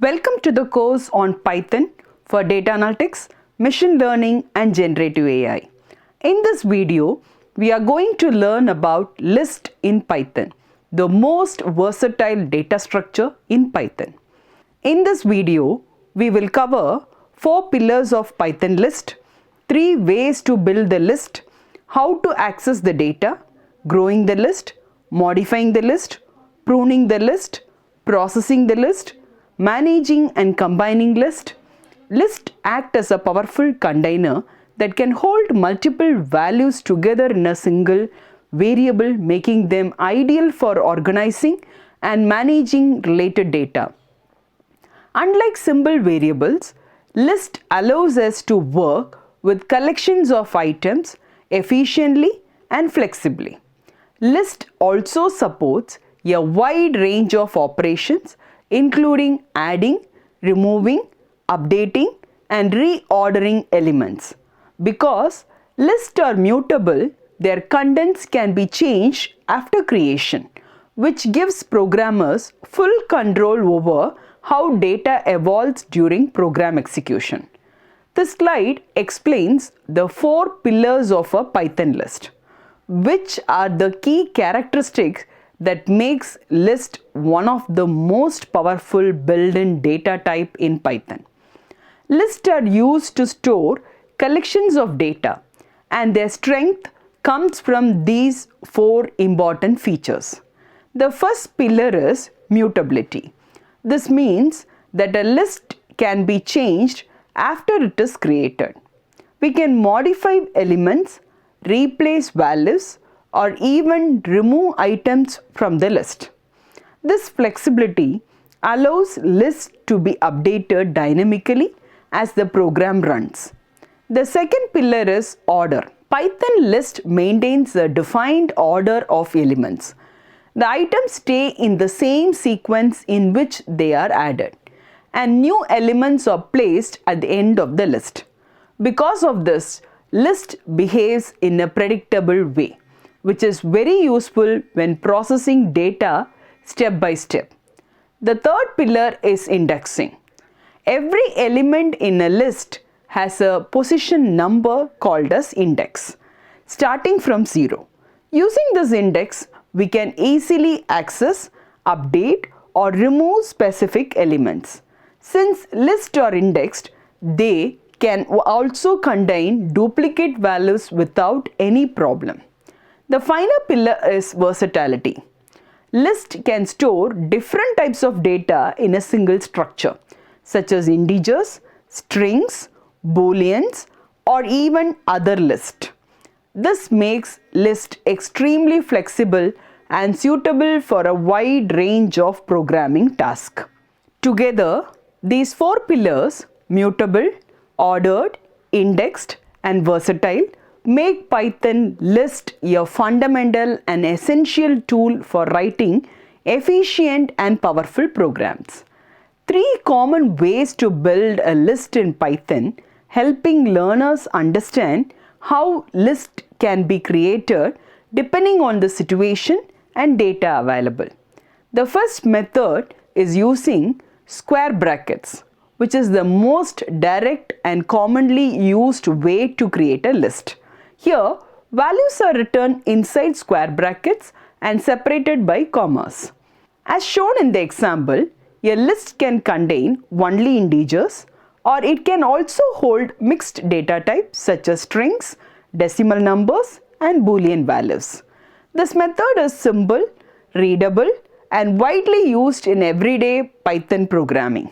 Welcome to the course on Python for data analytics, machine learning and generative AI. In this video, we are going to learn about list in Python, the most versatile data structure in Python. In this video, we will cover 4 pillars of Python list, 3 ways to build the list, how to access the data, growing the list, modifying the list, pruning the list, processing the list, managing and combining list. List act as a powerful container that can hold multiple values together in a single variable, making them ideal for organizing and managing related data. Unlike simple variables, list allows us to work with collections of items efficiently and flexibly. List also supports a wide range of operations including adding, removing, updating and reordering elements. Because lists are mutable, their contents can be changed after creation, which gives programmers full control over how data evolves during program execution. This slide explains the 4 pillars of a Python list, which are the key characteristics that makes list one of the most powerful built-in data type in Python. Lists are used to store collections of data, and their strength comes from these 4 important features. The first pillar is mutability. This means that a list can be changed after it is created. We can modify elements, replace values, or even remove items from the list. This flexibility allows lists to be updated dynamically as the program runs. The second pillar is order. Python list maintains a defined order of elements. The items stay in the same sequence in which they are added, and new elements are placed at the end of the list. Because of this, list behaves in a predictable way, which is very useful when processing data step by step. The third pillar is indexing. Every element in a list has a position number called as index, starting from 0. Using this index, we can easily access, update or remove specific elements. Since lists are indexed, they can also contain duplicate values without any problem. The final pillar is versatility. List can store different types of data in a single structure, such as integers, strings, booleans, or even other lists. This makes list extremely flexible and suitable for a wide range of programming tasks. Together, these 4 pillars, mutable, ordered, indexed, and versatile, make Python list a fundamental and essential tool for writing efficient and powerful programs. 3 common ways to build a list in Python, helping learners understand how list can be created depending on the situation and data available. The first method is using square brackets, which is the most direct and commonly used way to create a list. Here, values are written inside square brackets and separated by commas. As shown in the example, a list can contain only integers, or it can also hold mixed data types such as strings, decimal numbers, and boolean values. This method is simple, readable, and widely used in everyday Python programming.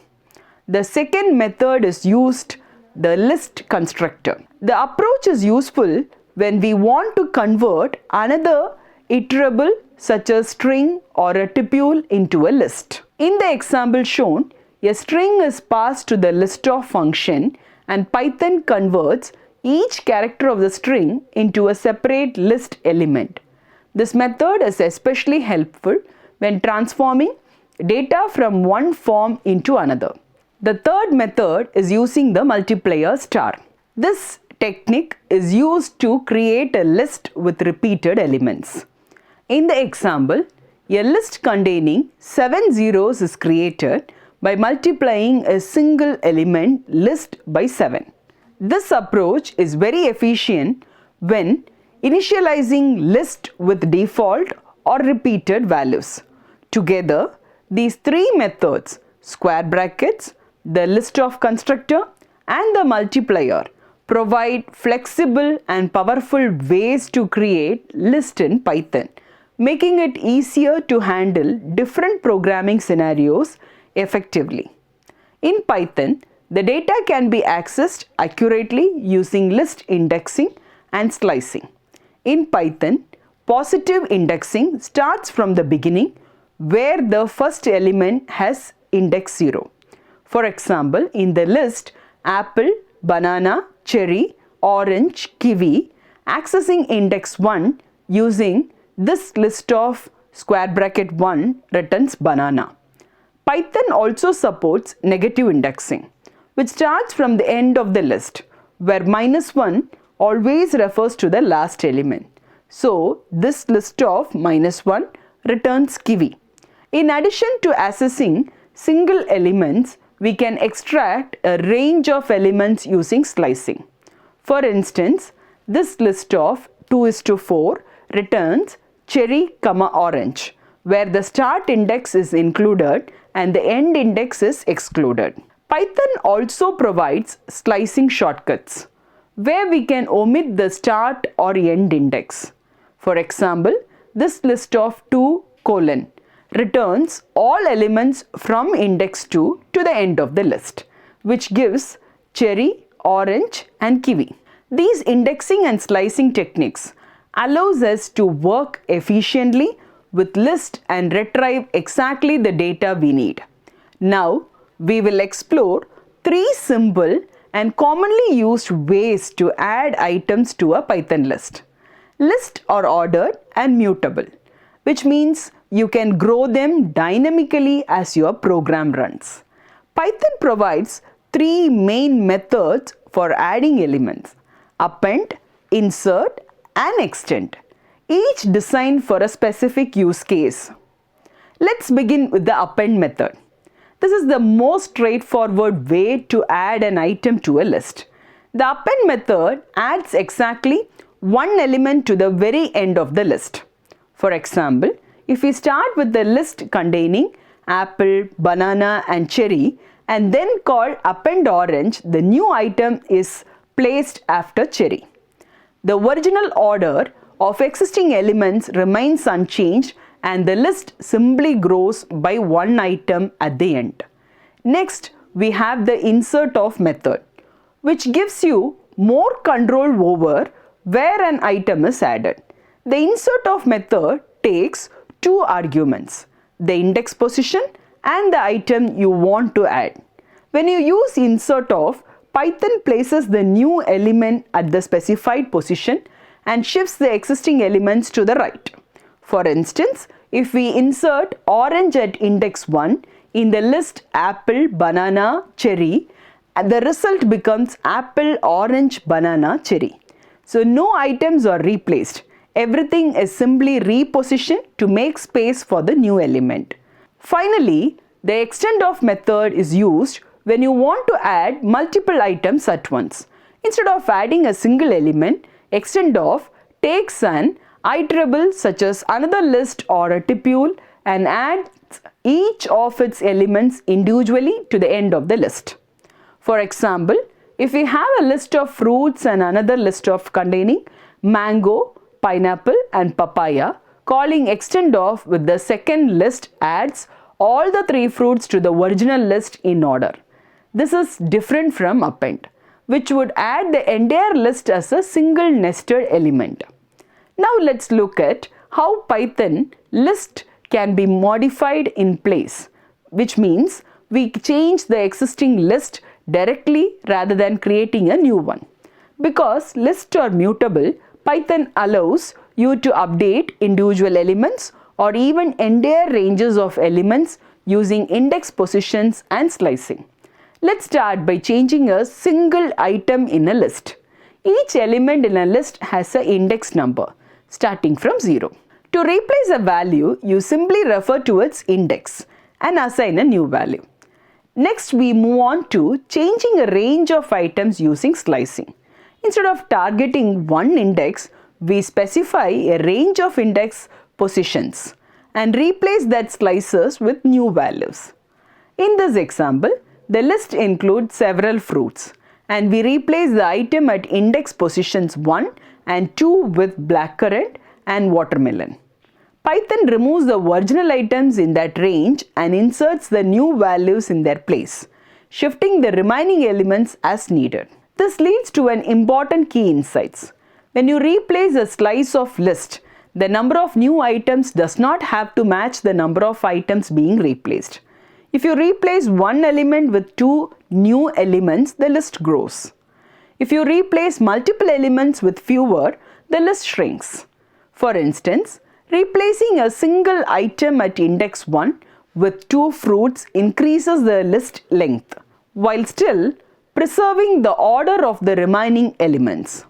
The second method is the list constructor. The approach is useful when we want to convert another iterable such as string or a tuple into a list. In the example shown, a string is passed to the listof function and Python converts each character of the string into a separate list element. This method is especially helpful when transforming data from one form into another. The third method is using the multiplier star. This technique is used to create a list with repeated elements. In the example, a list containing 7 zeros is created by multiplying a single element list by 7. This approach is very efficient when initializing list with default or repeated values. Together, these three methods, square brackets, the list of constructor and the multiplier, provide flexible and powerful ways to create list in Python, making it easier to handle different programming scenarios effectively. In Python, the data can be accessed accurately using list indexing and slicing. In Python, positive indexing starts from the beginning where the first element has index 0. For example, in the list apple, banana, cherry, orange, kiwi, accessing index 1 using this list of square bracket 1 returns banana. Python also supports negative indexing, which starts from the end of the list, where -1 always refers to the last element. So, this list of -1 returns kiwi. In addition to accessing single elements, we can extract a range of elements using slicing. For instance, this list of 2:4 returns cherry, orange, where the start index is included and the end index is excluded. Python also provides slicing shortcuts, where we can omit the start or end index. For example, this list of 2 returns all elements from index 2 to the end of the list, which gives cherry, orange and kiwi. These indexing and slicing techniques allows us to work efficiently with list and retrieve exactly the data we need. Now, we will explore 3 simple and commonly used ways to add items to a Python list. Lists are ordered and mutable, which means you can grow them dynamically as your program runs. Python provides 3 main methods for adding elements: append, insert and extend, each designed for a specific use case. Let's begin with the append method. This is the most straightforward way to add an item to a list. The append method adds exactly one element to the very end of the list. For example, if we start with the list containing apple, banana and cherry and then call append orange, the new item is placed after cherry. The original order of existing elements remains unchanged and the list simply grows by one item at the end. Next, we have the insert of method, which gives you more control over where an item is added. The insert of method takes 2 arguments, the index position and the item you want to add. When you use insert of, Python places the new element at the specified position and shifts the existing elements to the right. For instance, if we insert orange at index 1 in the list apple, banana, cherry, the result becomes apple, orange, banana, cherry. So no items are replaced. Everything is simply repositioned to make space for the new element. Finally, the extend of method is used when you want to add multiple items at once. Instead of adding a single element, extend of takes an iterable such as another list or a tuple and adds each of its elements individually to the end of the list. For example, if we have a list of fruits and another list of containing mango, pineapple and papaya, calling extend of with the second list adds all the 3 fruits to the original list in order. This is different from append, which would add the entire list as a single nested element. Now let's look at how Python list can be modified in place, which means we change the existing list directly rather than creating a new one. Because lists are mutable, Python allows you to update individual elements or even entire ranges of elements using index positions and slicing. Let's start by changing a single item in a list. Each element in a list has an index number starting from 0. To replace a value, you simply refer to its index and assign a new value. Next, we move on to changing a range of items using slicing. Instead of targeting one index, we specify a range of index positions and replace that slices with new values. In this example, the list includes several fruits and we replace the item at index positions 1 and 2 with blackcurrant and watermelon. Python removes the original items in that range and inserts the new values in their place, shifting the remaining elements as needed. This leads to an important key insights. When you replace a slice of list, the number of new items does not have to match the number of items being replaced. If you replace one element with two new elements, the list grows. If you replace multiple elements with fewer, the list shrinks. For instance, replacing a single item at index 1 with two fruits increases the list length, while still preserving the order of the remaining elements.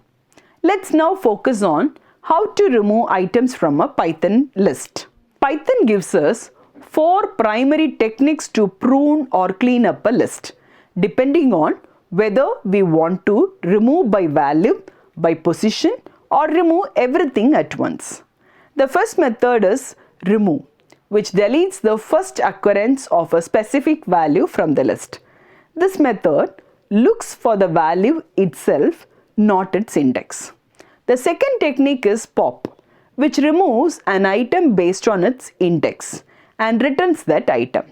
Let's now focus on how to remove items from a Python list. Python gives us 4 primary techniques to prune or clean up a list, depending on whether we want to remove by value, by position, or remove everything at once. The first method is remove, which deletes the first occurrence of a specific value from the list. This method looks for the value itself, not its index. The second technique is pop, which removes an item based on its index and returns that item.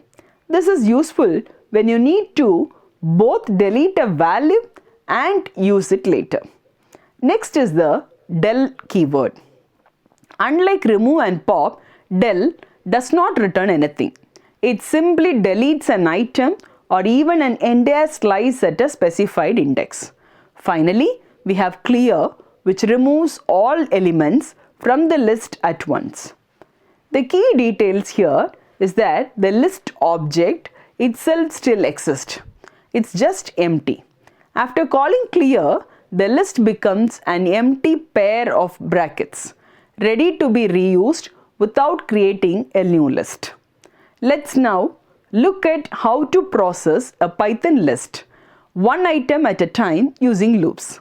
This is useful when you need to both delete a value and use it later. Next is the del keyword. Unlike remove and pop, del does not return anything. It simply deletes an item or even an entire slice at a specified index. Finally, we have clear, which removes all elements from the list at once. The key details here is that the list object itself still exists. It's just empty. After calling clear, the list becomes an empty pair of brackets, ready to be reused without creating a new list. Let's now look at how to process a Python list, one item at a time using loops.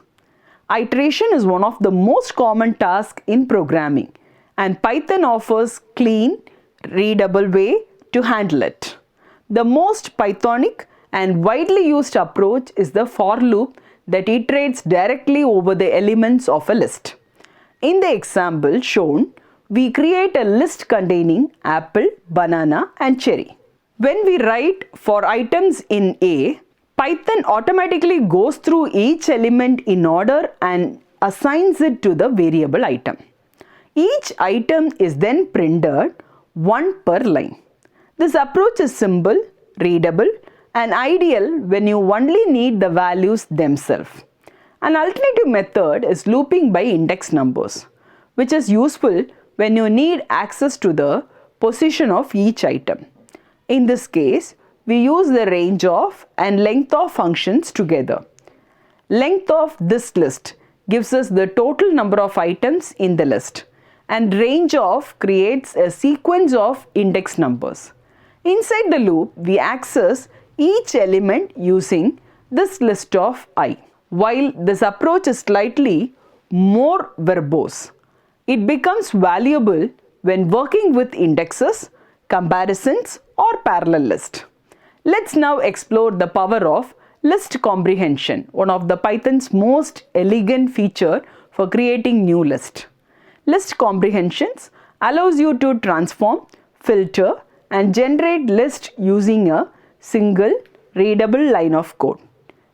Iteration is one of the most common tasks in programming, and Python offers clean, readable way to handle it. The most Pythonic and widely used approach is the for loop that iterates directly over the elements of a list. In the example shown, we create a list containing apple, banana, and cherry. When we write for items in A, Python automatically goes through each element in order and assigns it to the variable item. Each item is then printed one per line. This approach is simple, readable, and ideal when you only need the values themselves. An alternative method is looping by index numbers, which is useful when you need access to the position of each item. In this case, we use the range of and length of functions together. Length of this list gives us the total number of items in the list, and range of creates a sequence of index numbers. Inside the loop, we access each element using this list of I. While this approach is slightly more verbose, it becomes valuable when working with indexes, comparisons, or parallel lists. Let's now explore the power of list comprehension, one of the Python's most elegant feature for creating new lists. List comprehensions allows you to transform, filter, and generate lists using a single readable line of code,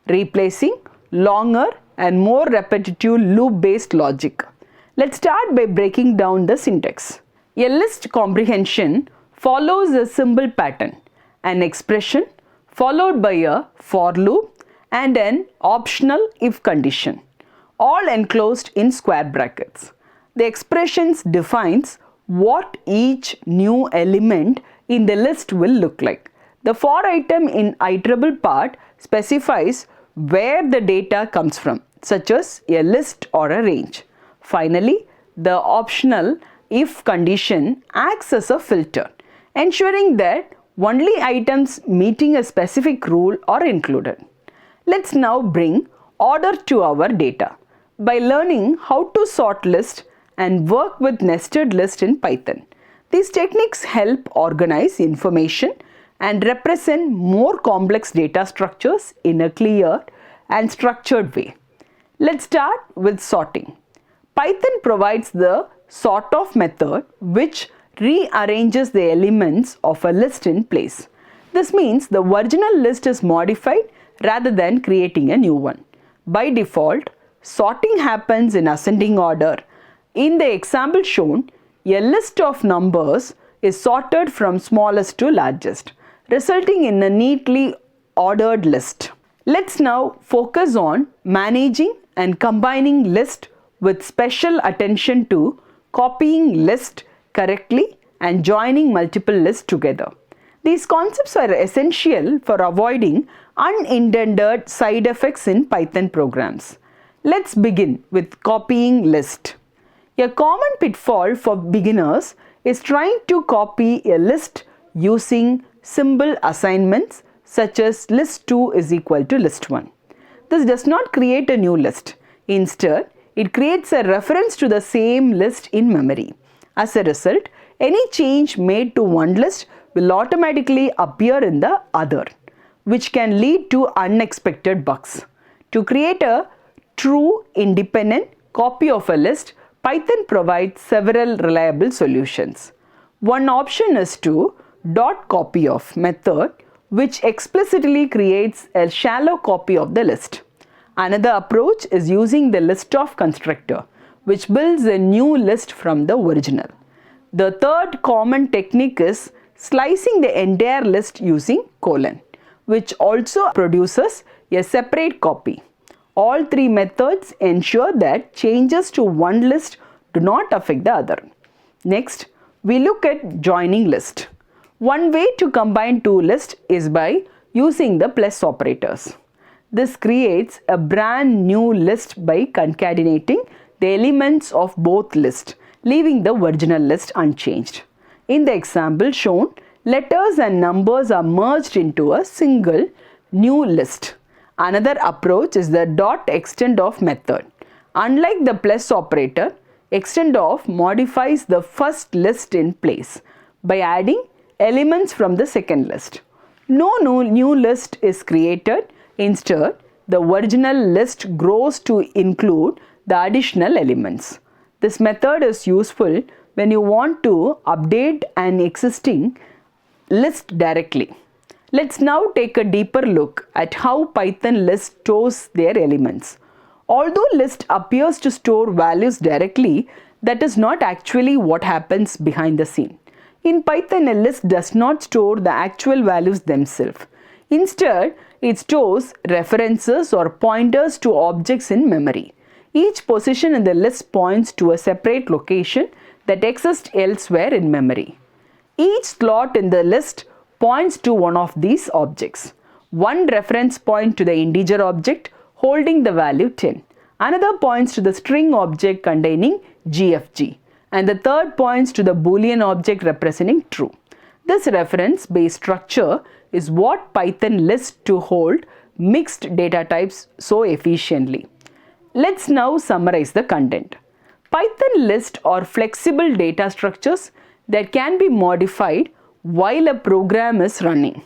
replacing longer and more repetitive loop-based logic. Let's start by breaking down the syntax. A list comprehension follows a simple pattern, an expression followed by a for loop and an optional if condition, all enclosed in square brackets. The expressions defines what each new element in the list will look like. The for item in iterable part specifies where the data comes from, such as a list or a range. Finally, the optional if condition acts as a filter, ensuring that Only items meeting a specific rule are included. Let's now bring order to our data by learning how to sort list and work with nested list in Python. These techniques help organize information and represent more complex data structures in a clear and structured way. Let's start with sorting. Python provides the sort-of method which rearranges the elements of a list in place. This means the original list is modified rather than creating a new one. By default, sorting happens in ascending order. In the example shown, a list of numbers is sorted from smallest to largest, resulting in a neatly ordered list. Let's now focus on managing and combining list with special attention to copying list correctly and joining multiple lists together. These concepts are essential for avoiding unintended side effects in Python programs. Let's begin with copying list. A common pitfall for beginners is trying to copy a list using symbol assignments such as list2 is equal to list1. This does not create a new list. Instead, it creates a reference to the same list in memory. As a result, any change made to one list will automatically appear in the other, which can lead to unexpected bugs. To create a true independent copy of a list, Python provides several reliable solutions. One option is to .copyof method, which explicitly creates a shallow copy of the list. Another approach is using the listof constructor, which builds a new list from the original. The third common technique is slicing the entire list using colon, which also produces a separate copy. All three methods ensure that changes to one list do not affect the other. Next, we look at joining list. One way to combine two lists is by using the plus operators. This creates a brand new list by concatenating the elements of both lists, leaving the original list unchanged. In the example shown, letters and numbers are merged into a single new list. Another approach is the .extendOf method. Unlike the plus operator, extendOf modifies the first list in place by adding elements from the second list. No new list is created. Instead, the original list grows to include the additional elements. This method is useful when you want to update an existing list directly. Let's now take a deeper look at how Python list stores their elements. Although list appears to store values directly, that is not actually what happens behind the scene. In Python, a list does not store the actual values themselves. Instead, it stores references or pointers to objects in memory. Each position in the list points to a separate location that exists elsewhere in memory. Each slot in the list points to one of these objects. One reference points to the integer object holding the value 10. Another points to the string object containing GFG. And the third points to the Boolean object representing true. This reference-based structure is what Python lists to hold mixed data types so efficiently. Let's now summarize the content. Python lists are flexible data structures that can be modified while a program is running.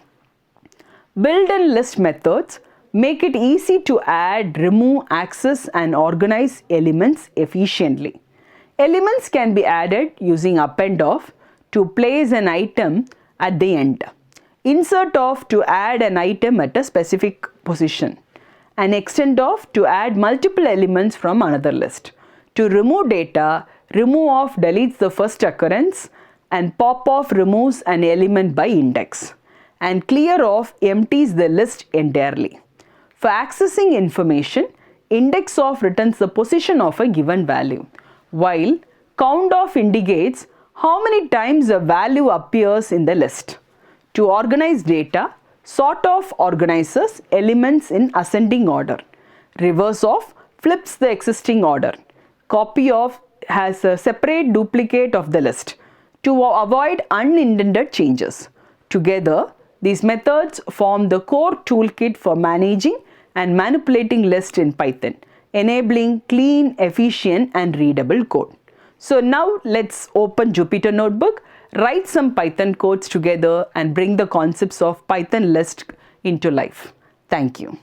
Built-in list methods make it easy to add, remove, access, and organize elements efficiently. Elements can be added using append-of to place an item at the end, insert-of to add an item at a specific position, and extend-of to add multiple elements from another list. To remove data, remove-of deletes the first occurrence, and pop-off removes an element by index, and clear-off empties the list entirely. For accessing information, index-of returns the position of a given value, while count-off indicates how many times a value appears in the list. To organize data, sort-of organizes elements in ascending order. Reverse-of flips the existing order. Copy-of has a separate duplicate of the list to avoid unintended changes. Together, these methods form the core toolkit for managing and manipulating lists in Python, enabling clean, efficient and readable code. So now let's open Jupyter Notebook, write some Python codes together and bring the concepts of Python list into life. Thank you.